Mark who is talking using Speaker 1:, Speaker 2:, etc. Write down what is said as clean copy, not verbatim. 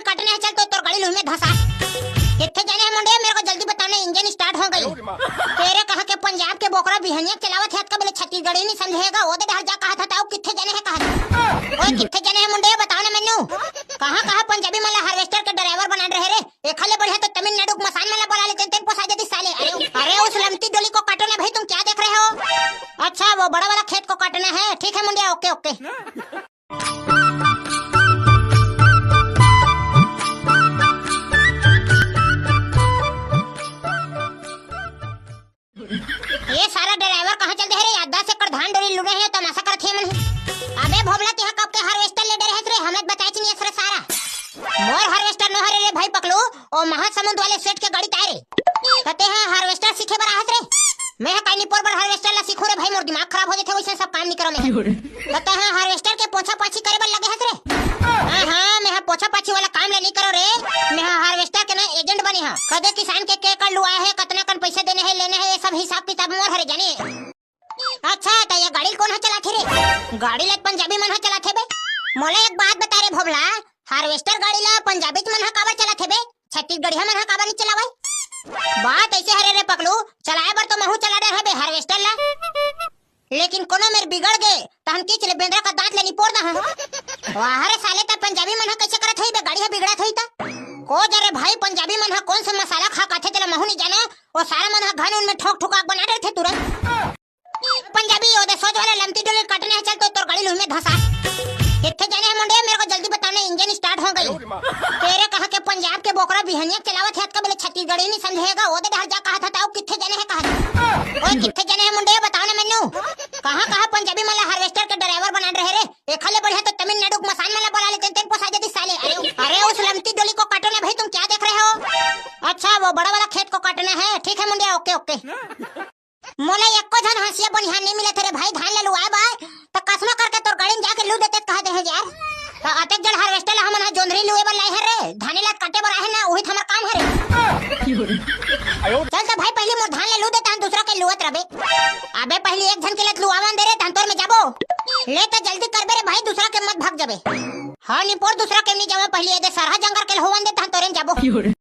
Speaker 1: कटने है, चल तो तोर गाड़ी लुह में धसा। किथे जाने है मुंडे, मेरे को जल्दी बताना। इंजन स्टार्ट हो गई। तेरे कहा के पंजाब के बोकरा बिहनिया चलावत है का बोले छत्तीसगढ़ी नहीं समझेगा। वो दे डर जा कहा था किथे जाने है कहा। ओए किथे जाने है मुंडे, बताओ ना मेनू। कहां पंजाबी मला हार्वेस्टर के ड्राइवर बना रहे रे। एखाले बढ़िया तो तमिलनाडु मसान मला बोला लेते तेन पोसा जदी साले। अरे उस लमती डोली को काटो ना भाई, तुम क्या देख रहे हो? अच्छा वो बड़ा वाला खेत को काटना है, ठीक है मुंडिया, ओके ओके। ये सारा ड्राइवर कहाँ चलते है रे? याददाश्त से कर धान डोरी लुड़े हैं तमाशा करथे मन। अबे भोबला तिहा कब के हार्वेस्टर ले डरे है रे? हमें बताई नहीं है सारा। मोर हार्वेस्टर न हरे रे भाई पकलो। ओ महासमुंद वाले सेठ के गाड़ी तारे कहते हैं हार्वेस्टर सीखे बर आहत रे। मैं काई पर हार्वेस्टर ला सीखो रे भाई, मोर दिमाग खराब हो जाथे वैसे सब काम नहीं करो मैं। कहते हैं हार्वेस्टर के पोछा पाछी करे बर लगे हत रे। हां मैं पोछा पाछी वाला काम ले नहीं करो रे। मैं हार्वेस्टर के ना एजेंट बनी हां। कदे किसान के कर लुआ है, कितना कन पैसे देने है लेने है, ये सब हिसाब किताब मोर हरे जाने। अच्छा तो ये गाड़ी कौन है चलाथे रे? गाड़ी ला पंजाबी मन ह चलाथे बे। मोला एक बात बता रे भोबला, हार्वेस्टर गाड़ी ला पंजाबी मन ह काबर चलाथे बे, छत्तीसगढ़िया मन ह काबर नहीं चलावे? बात ऐसे हरे रे पकलू, चलाए बर तो महू चला रहे बे हार्वेस्टर ला, लेकिन कोनो मेर बिगड़ गए तहन की चले बेंद्रा का दांत ले नहीं पोड़ दा। वाह रे साले ता पंजाबी मन ह कैसे करत होई बे, गाड़ी ह बिगड़त होई ता को जरे भाई। पंजाबी मन ह कौन सा मसाला खा काथे तेला महू नहीं जाना। वो सारा मन ह घन उन में ठोक ठोक आग बना देथे तुरंत। पंजाबी ओदे सोच वाला लमती डोली कटने है, चल तो तोर गाड़ी लुह में धसा। किथे जाने है मुंडे, मेरे को जल्दी बताना। इंजन स्टार्ट हो गई। तेरे कहा के पंजाब के बोकरा बिहनिया चलावत है का बोले छत्तीसगढ़ी नहीं समझेगा। वो दे डर जा कहा था किथे जाने है कहा। ओए किथे जाने है मुंडे, बताओ ना मेनू। कहां पंजाबी मला हार्वेस्टर के ड्राइवर बना रहे रे। एखाले बढ़िया तो तमिलनाडु मसान मला बोला लेते तेन पोसा जदी साले। अरे उस लमती डोली को काटो ना भाई, तुम क्या देख रहे हो? अच्छा वो बड़ा वाला खेत को काटना है, ठीक है मुंडिया, ओके ओके। मोला एको जन हंसिया बनिहान नहीं मिले थे भाई। धान ले लुआए बा त कसमा करके तोर गाड़ी में जाके लू देते कहा दे है यार। त अतेक जन हार्वेस्टर हमन ह जोंधरी लुए बर लाए है रे, धाने ला काटे बर आहे ना, ओही हमर काम है रे। चल त भाई पहले मोर धान ले लू दे तहन दूसरा के लुवत रबे। अबे पहले एक जन के ले लुआवन दे रे तहन तोर में जाबो। ले त जल्दी करबे रे भाई, दूसरा के मत भाग जाबे। हां निपोर दूसरा के नहीं जावे, पहले ये दे सरहा जंगर के होवन दे तहन तोरे में जाबो।